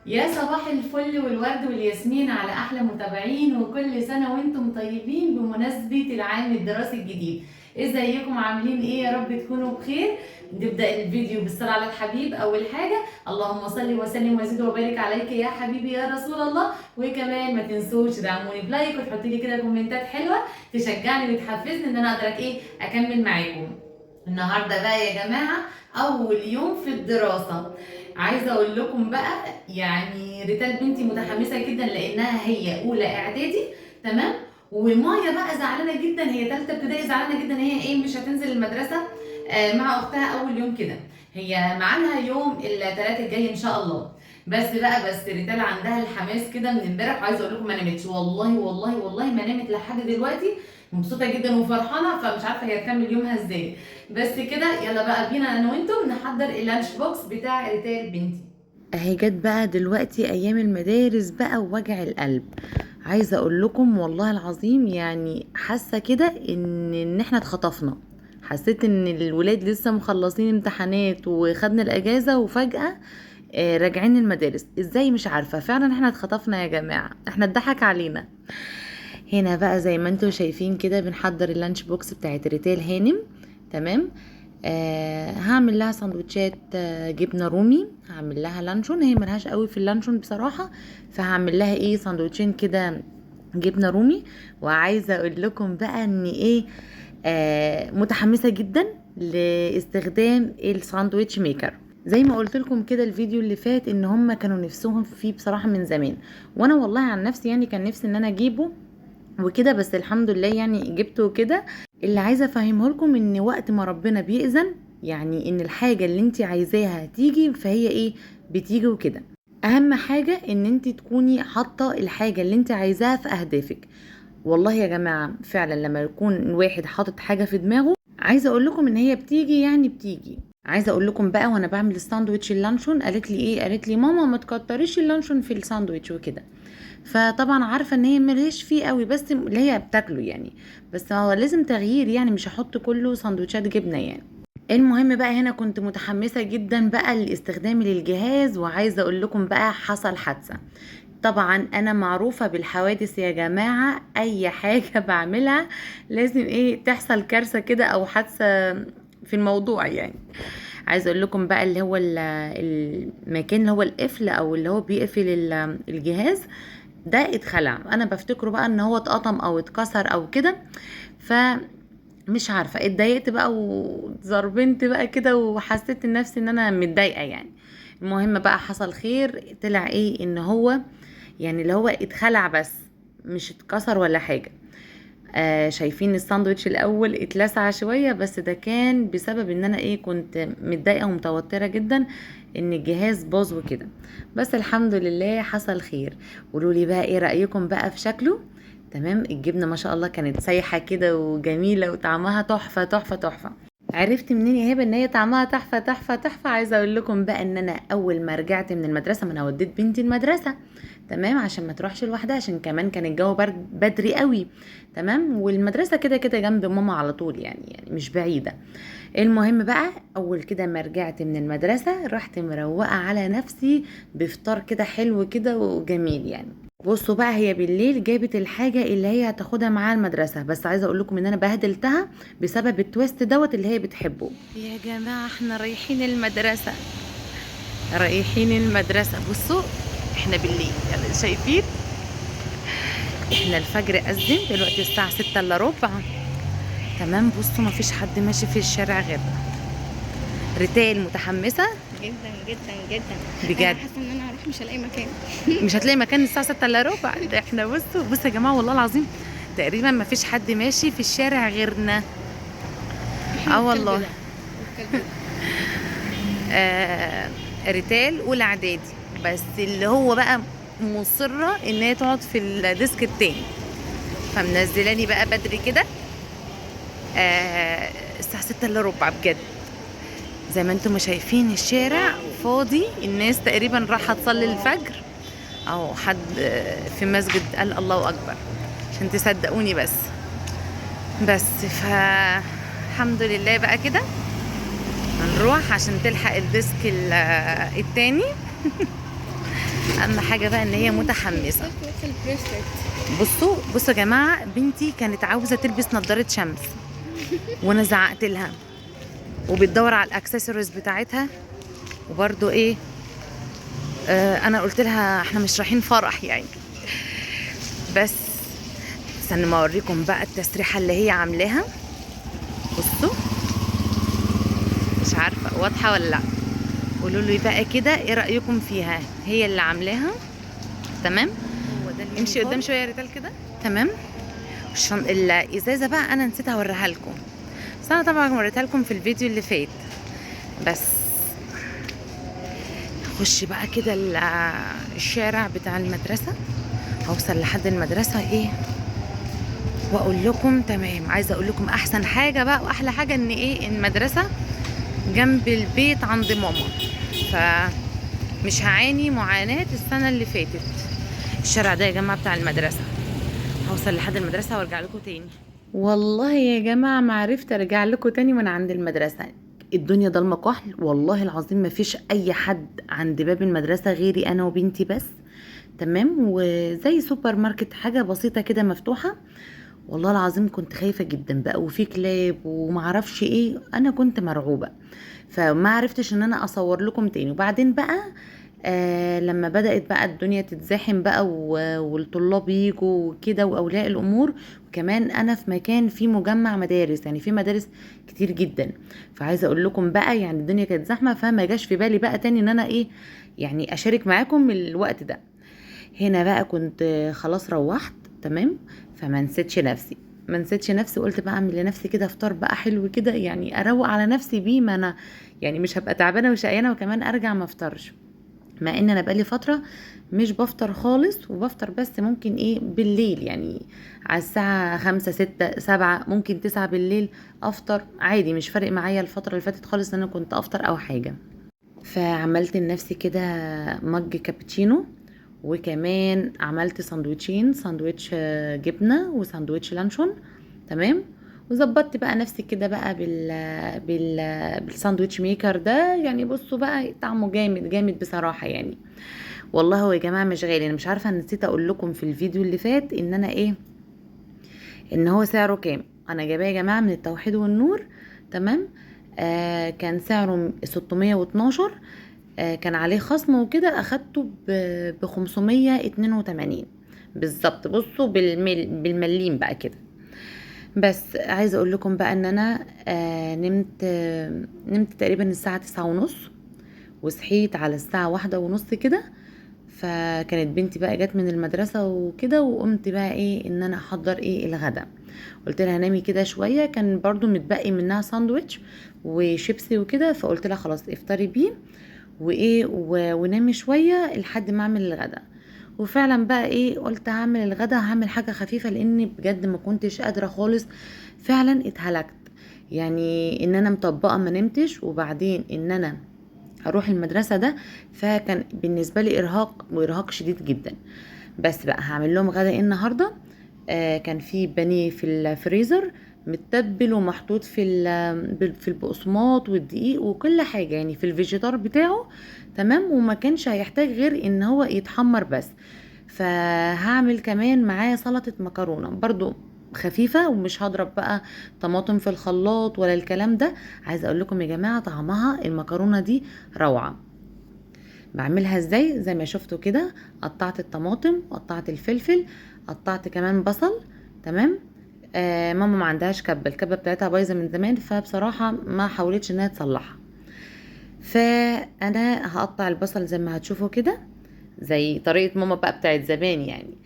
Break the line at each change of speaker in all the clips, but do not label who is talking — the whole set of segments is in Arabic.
يا صباح الفل والورد والياسمين على احلى متابعين، وكل سنه وانتم طيبين بمناسبه العام الدراسي الجديد. ازيكم عاملين ايه؟ يا رب تكونوا بخير. نبدا الفيديو بالصلاه على الحبيب. اول حاجه اللهم صل وسلم وزد وبارك عليك يا حبيبي يا رسول الله. وكمان ما تنسوش تدعموني بلايك وتحطوا لي كده كومنتات حلوه تشجعني وتحفزني ان انا اقدر اكمل معاكم. النهارده بقى يا جماعه اول يوم في الدراسه. عايزه اقول لكم بقى، يعني ريتال بنتي متحمسه جدا لانها هي اولى اعدادي. تمام. ومايا بقى زعلانه جدا، هي ثالثه ابتدائي، زعلانه جدا هي مش هتنزل المدرسه مع اختها اول يوم كده. هي معانا يوم الثلاث الجاي ان شاء الله. بس ريتال عندها الحماس كده من امبارح، وعايزه اقول لكم ما نامتش، والله ما نامت لحد دلوقتي. مبسوطه جدا وفرحانه، فمش عارفه هي هتكمل يومها ازاي. بس كده يلا بقى بينا انا وانتم نحضر اللانش بوكس بتاع ريتال بنتي.
اهي جت بقى دلوقتي ايام المدارس بقى ووجع القلب. عايزه اقول لكم والله العظيم، يعني حاسه كده ان احنا اتخطفنا. حسيت ان الولاد لسه مخلصين امتحانات وخدنا الاجازه، وفجاه راجعين المدارس ازاي مش عارفه. فعلا احنا اتخطفنا يا جماعه، احنا اتضحك علينا. هنا بقى زي ما انتم شايفين كده بنحضر اللانش بوكس بتاعت ريتال هانم. تمام. هعمل لها سندوتشات جبنه رومي، هعمل لها لانشون. هي ملهاش قوي في اللانشون بصراحه، فهعمل لها سندوتشين كده جبنه رومي. وعايزه اقول لكم بقى ان متحمسه جدا لاستخدام الساندويتش ميكر. زي ما قلت لكم كده الفيديو اللي فات ان هم كانوا نفسهم فيه بصراحه من زمان، وانا والله عن نفسي يعني كان نفسي ان انا اجيبه وكده، بس الحمد لله يعني جبته كده. اللي عايزه افهمه لكم ان وقت ما ربنا بيأذن، يعني ان الحاجه اللي انت عايزاها تيجي، فهي بتيجي وكده. اهم حاجه ان انت تكوني حاطه الحاجه اللي انت عايزاها في اهدافك. والله يا جماعه فعلا لما يكون الواحد حاطط حاجه في دماغه، عايزه اقول لكم ان هي بتيجي، يعني بتيجي. عايزه اقول لكم بقى، وانا بعمل الساندوتش اللانشون قالت لي قالت لي ماما ما تكتريش اللانشون في الساندوتش وكده. فطبعا عارفه ان هي ملهاش فيه قوي، بس اللي هي بتاكله يعني. بس هو لازم تغيير، يعني مش هحط كله سندوتشات جبنه يعني. المهم بقى هنا كنت متحمسه جدا بقى لاستخدامي للجهاز، وعايزه اقول لكم بقى حصل حادثه. طبعا انا معروفه بالحوادث يا جماعه، اي حاجه بعملها لازم تحصل كارثه كده او حادثه في الموضوع يعني. عايزه اقول لكم بقى اللي هو المكان اللي هو القفل او اللي هو بيقفل الجهاز ده اتخلع. انا بفتكره بقى ان هو اتقطم او اتكسر او كده، فمش عارفه اتضايقت بقى وزربنت بقى كده، وحسيت نفسي ان انا متضايقه يعني. المهم بقى حصل خير، طلع ان هو يعني اللي هو اتخلع بس مش اتكسر ولا حاجه. شايفين الساندوتش الاول اتلسع شويه، بس ده كان بسبب ان انا كنت متضايقه ومتوتره جدا ان الجهاز باظ وكده. بس الحمد لله حصل خير. قولوا لي بقى ايه رايكم بقى في شكله؟ تمام. الجبنه ما شاء الله كانت سايحه كده وجميله وطعمها تحفه تحفه تحفه. عرفت منين يا هبه ان هي طعمها تحفه تحفه تحفه؟ عايزه اقول لكم بقى ان انا اول ما رجعت من المدرسه، ما انا وديت بنتي المدرسه تمام عشان ما تروحش لوحدها، عشان كمان كان الجو برد بدري قوي. تمام. والمدرسه كده كده جنب ماما على طول، يعني مش بعيده. المهم بقى اول كده ما رجعت من المدرسه، رحت مروقه على نفسي بفطار كده حلو كده وجميل يعني. بصوا بقى، هي بالليل جابت الحاجه اللي هي هتاخدها معاها المدرسه، بس عايزه اقول لكم ان انا بهدلتها بسبب التويست دوت اللي هي بتحبه. يا جماعه احنا رايحين المدرسه، رايحين المدرسه. بصوا احنا بالليل يعني شايفين، احنا الفجر أذن دلوقتي الساعه 6 الا ربع. تمام. بصوا مفيش حد ماشي في الشارع غيرنا. ريتال متحمسه
جدا جدا جدا.
بجد.
انا حاسه ان انا هروح مش هلاقي مكان.
مش هتلاقي مكان الساعه 6 الا ربع. ده احنا بصوا يا جماعه والله العظيم تقريبا مفيش حد ماشي في الشارع غيرنا.
احنا والكلب
والله.
ده والكلب ده.
آه. ريتال اولى اعدادي، بس اللي هو بقى مصره ان هي تقعد في الديسك التاني، فمنزلاني بقى بدري كده. الساعه 6 الا ربع بجد. زي ما انتم شايفين الشارع فاضي، الناس تقريبا رايحه تصلي الفجر، او حد في مسجد قال الله اكبر عشان تصدقوني. بس الحمد لله بقى كده هنروح عشان تلحق الديسك التاني. اهم حاجه بقى ان هي متحمسه. بصوا يا جماعه، بنتي كانت عاوزه تلبس نظاره شمس وانا زعقت لها، وبتدور على الاكسسوارز بتاعتها، وبرده ايه انا قلت لها احنا مش رايحين فرح يعني. بس استنى ما اوريكم بقى التسريحه اللي هي عاملاها. بصوا، مش عارفه واضحه ولا لا، قولوا لي بقى كده ايه رايكم فيها. هي اللي عاملاها تمام. امشي قدام شويه يا ريتال كده. تمام. الازازه بقى انا نسيت اوريها لكم، بس انا طبعا وريتها لكم في الفيديو اللي فات. بس نخش بقى كده الشارع بتاع المدرسه، هوصل لحد المدرسه ايه واقول لكم تمام. عايزه اقول لكم احسن حاجه بقى واحلى حاجه ان ايه، المدرسه جنب البيت عند ماما، فمش هعاني معاناه السنه اللي فاتت. الشارع ده يا جماعه بتاع المدرسه، هوصل لحد المدرسه وارجع لكم تاني. والله يا جماعه ما عرفت ارجع لكم تاني وانا عند المدرسه. الدنيا ضلمه كحل والله العظيم، ما فيش اي حد عند باب المدرسه غيري انا وبنتي بس. تمام. وزي سوبر ماركت حاجه بسيطه كده مفتوحه. والله العظيم كنت خايفه جدا بقى، وفي كلاب ومعرفش ايه، انا كنت مرعوبه، فما عرفتش ان انا اصور لكم تاني. وبعدين بقى لما بدأت بقى الدنيا تتزاحم بقى والطلاب يجوا وكده واولياء الامور، وكمان انا في مكان فيه مجمع مدارس، يعني في مدارس كتير جدا، فعايزه اقول لكم بقى يعني الدنيا كانت زحمه، فما جاش في بالي بقى تاني ان انا ايه يعني اشارك معاكم الوقت ده. هنا بقى كنت خلاص روحت تمام، فما نسيتش نفسي، ما نسيتش نفسي، قلت بقى اعمل لنفسي كده فطار بقى حلو كده، يعني اروق على نفسي بيه، ما انا يعني مش هبقى تعبانه وشقيانه وكمان ارجع ما افطرش، مع ان انا بقالي فتره مش بفطر خالص، وبفطر بس ممكن ايه بالليل، يعني على الساعه 5 6 7 ممكن 9 بالليل افطر عادي، مش فارق معايا الفتره اللي فاتت خالص ان انا كنت افطر او حاجه. فعملت لنفسي كده مج كابتشينو، وكمان عملت ساندويتشين، ساندويتش جبنه وساندويتش لانشون. تمام. وظبطت بقى نفسي كده بقى بالساندويتش ميكر ده، يعني بصوا بقى طعمه جامد جامد بصراحه يعني. والله هو يا جماعه مش غالي، انا مش عارفه، نسيت اقول لكم في الفيديو اللي فات ان انا ايه، ان هو سعره كام. انا جايباه يا جماعه من التوحيد والنور. تمام. كان سعره 612، كان عليه خصم وكده، اخدته ب 582 بالظبط. بصوا بالمليم بقى كده. بس عايزه اقول لكم بقى ان انا نمت تقريبا الساعه 9:30، وصحيت على الساعه 1:30 كده. فكانت بنتي بقى جت من المدرسه وكده، وقمت بقى ايه ان انا احضر ايه الغداء. قلت لها نامي كده شويه، كان برضو متبقي منها ساندويتش وشيبسي وكده، فقلت لها خلاص افطري بيه وايه ونامي شويه لحد ما اعمل الغداء. وفعلا بقى ايه قلت هعمل الغدا، هعمل حاجه خفيفه، لاني بجد ما كنتش قادره خالص، فعلا اتهلكت، يعني ان انا مطبقه ما نمتش، وبعدين ان انا اروح المدرسه ده، فكان بالنسبه لي ارهاق وارهاق شديد جدا. بس بقى هعمل لهم غدا ايه النهارده. كان في بانيه في الفريزر متبل ومحطوط في البقسماط والدقيق وكل حاجه، يعني في الفيجيتار بتاعه تمام، وما كانش هيحتاج غير ان هو يتحمر بس. فهعمل كمان معاه سلطه مكرونه برضو خفيفه، ومش هضرب بقى طماطم في الخلاط ولا الكلام ده. عايزه اقول لكم يا جماعه طعمها المكرونه دي روعه. بعملها ازاي؟ زي ما شفتوا كده، قطعت الطماطم، قطعت الفلفل، قطعت كمان بصل. تمام. ماما ما عندهاش كبه، الكبه بتاعتها بايظه من زمان، فبصراحه ما حاولتش انها تصلحها. فانا هقطع البصل زي ما هتشوفوا كده، زي طريقه ماما بقى بتاعت زمان يعني.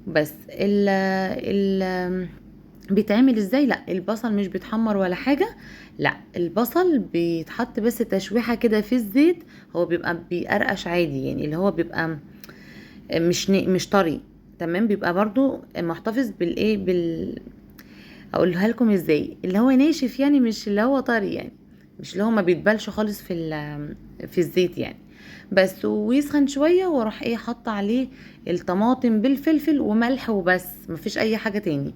بس ال بيتعمل ازاي؟ لا البصل مش بيتحمر ولا حاجه، لا البصل بيتحط بس تشويحه كده في الزيت، هو بيبقى بيقرقش عادي، يعني اللي هو بيبقى مش طري. تمام. بيبقى برضو محتفظ بالايه اقولها لكم ازاي، اللي هو ناشف يعني، مش اللي هو طري يعني، مش اللي هو ما بيتبلش خالص في الزيت يعني. بس ويسخن شويه، واروح ايه حاطه عليه الطماطم بالفلفل وملح وبس، مفيش اي حاجه تاني.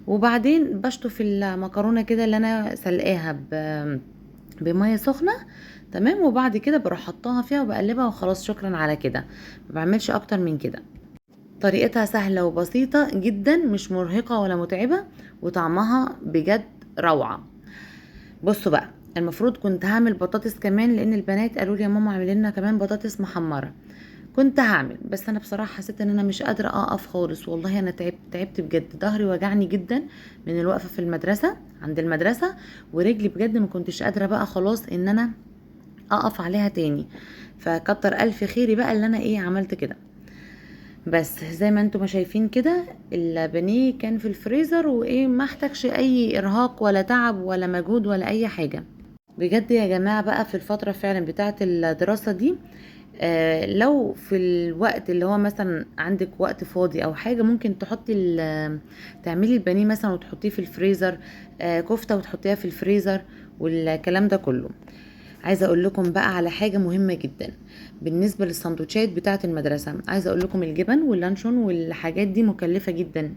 وبعدين بشطف المكرونه كده اللي انا سلقاها بميه سخنه. تمام. وبعد كده بروح حطاها فيها وبقلبها وخلاص، شكرا على كده، ما بعملش اكتر من كده. طريقتها سهلة وبسيطة جدا، مش مرهقة ولا متعبة، وطعمها بجد روعة. بصوا بقى، المفروض كنت هعمل بطاطس كمان، لان البنات قالوا لي يا ماما اعملي لنا كمان بطاطس محمرة. كنت هعمل، بس انا بصراحة حسيت ان انا مش قادرة اقف خالص. والله انا تعبت بجد، ظهري وجعني جدا من الوقفة في المدرسة عند المدرسة، ورجلي بجد ما كنتش قادرة بقى خلاص ان انا اقف عليها تاني. فكتر الف خيري بقى اللي انا عملت كده. بس زي ما انتم ما شايفين كده، البانيه كان في الفريزر ما احتاجش اي ارهاق ولا تعب ولا مجهود ولا اي حاجة. بجد يا جماعة بقى في الفترة فعلا بتاعة الدراسة دي، لو في الوقت اللي هو مثلا عندك وقت فاضي او حاجة، ممكن تعملي البانيه مثلا وتحطيه في الفريزر، كفتة وتحطيها في الفريزر والكلام ده كله. عايزه اقول لكم بقى على حاجه مهمه جدا بالنسبه للسندوتشات بتاعه المدرسه. عايزه اقول لكم الجبن واللانشون والحاجات دي مكلفه جدا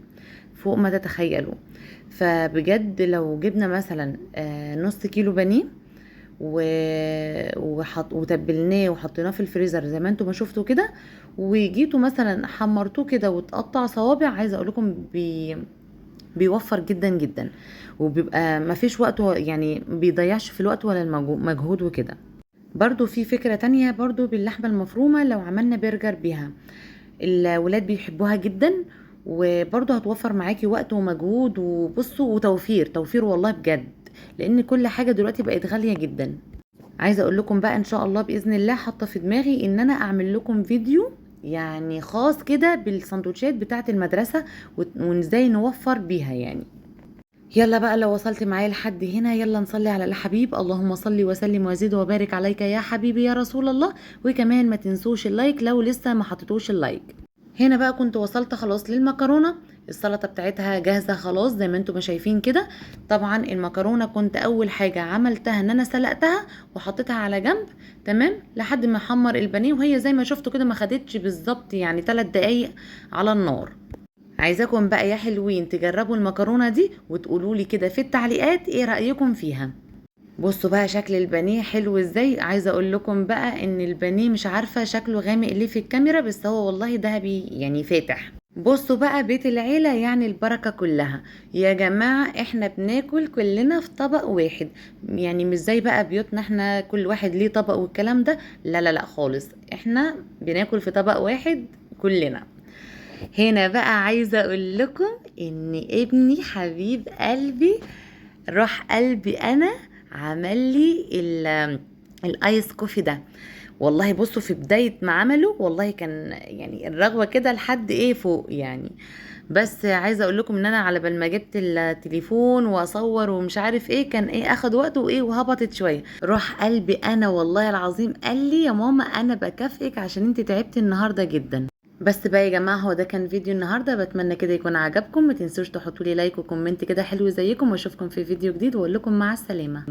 فوق ما تتخيلوا. فبجد لو جبنا مثلا نص كيلو بانيه وتبلناه وحطيناه في الفريزر زي ما انتم ما شفتوا كده، وجيتوا مثلا حمرتوه كده وتقطع صوابع، عايزه اقول لكم بيوفر جدا جدا، وبيبقى ما فيش وقت، يعني بيضيعش في الوقت ولا المجهود وكده. برضو في فكرة تانية برضو باللحمة المفرومة، لو عملنا برجر بيها الولاد بيحبوها جدا، وبرضو هتوفر معاكي وقت ومجهود، وبصوا توفير والله بجد، لان كل حاجة دلوقتي بقت غالية جدا. عايزة اقول لكم بقى ان شاء الله بإذن الله حاطة في دماغي ان انا اعمل لكم فيديو يعني خاص كده بالسندوتشات بتاعة المدرسة، وازاي نوفر بيها يعني. يلا بقى لو وصلت معايا لحد هنا، يلا نصلي على الحبيب. اللهم صل وسلم وزد وبارك عليك يا حبيبي يا رسول الله. وكمان ما تنسوش اللايك لو لسه ما حطيتوش اللايك. هنا بقى كنت وصلت خلاص للمكرونة، السلطة بتاعتها جاهزة خلاص زي ما انتم ما شايفين كده. طبعا المكرونة كنت اول حاجة عملتها ان انا سلقتها وحطيتها على جنب، تمام، لحد ما احمر البانيه، وهي زي ما شفتوا كده ما خدتش بالظبط يعني 3 دقايق على النار. عايزاكم بقى يا حلوين تجربوا المكرونة دي وتقولوا لي كده في التعليقات ايه رأيكم فيها. بصوا بقى شكل البانيه حلو ازاي. عايزه اقول لكم بقى ان البانيه مش عارفه شكله غامق ليه في الكاميرا، بس هو والله ذهبي يعني فاتح. بصوا بقى بيت العيله يعني البركه كلها يا جماعه. احنا بناكل كلنا في طبق واحد، يعني مش زي بقى بيوتنا احنا كل واحد ليه طبق والكلام ده، لا لا لا خالص، احنا بناكل في طبق واحد كلنا. هنا بقى عايزه اقول لكم ان ابني حبيب قلبي روح قلبي انا عمل لي الايس كوفي ده. والله بصوا في بداية ما عمله والله كان يعني الرغوة كده لحد فوق يعني. بس عايزة اقول لكم ان انا على بال ما جبت التليفون واصور ومش عارف كان اخد وقته وهبطت شوية. روح قلبي انا والله العظيم قال لي يا ماما انا بكافئك عشان انت تعبتي النهاردة جدا. بس بقى يا جماعه هو ده كان فيديو النهارده، بتمنى كده يكون عجبكم. ما تنسوش تحطوا لي لايك وكومنت كده حلو زيكم، واشوفكم في فيديو جديد واقول لكم مع السلامه.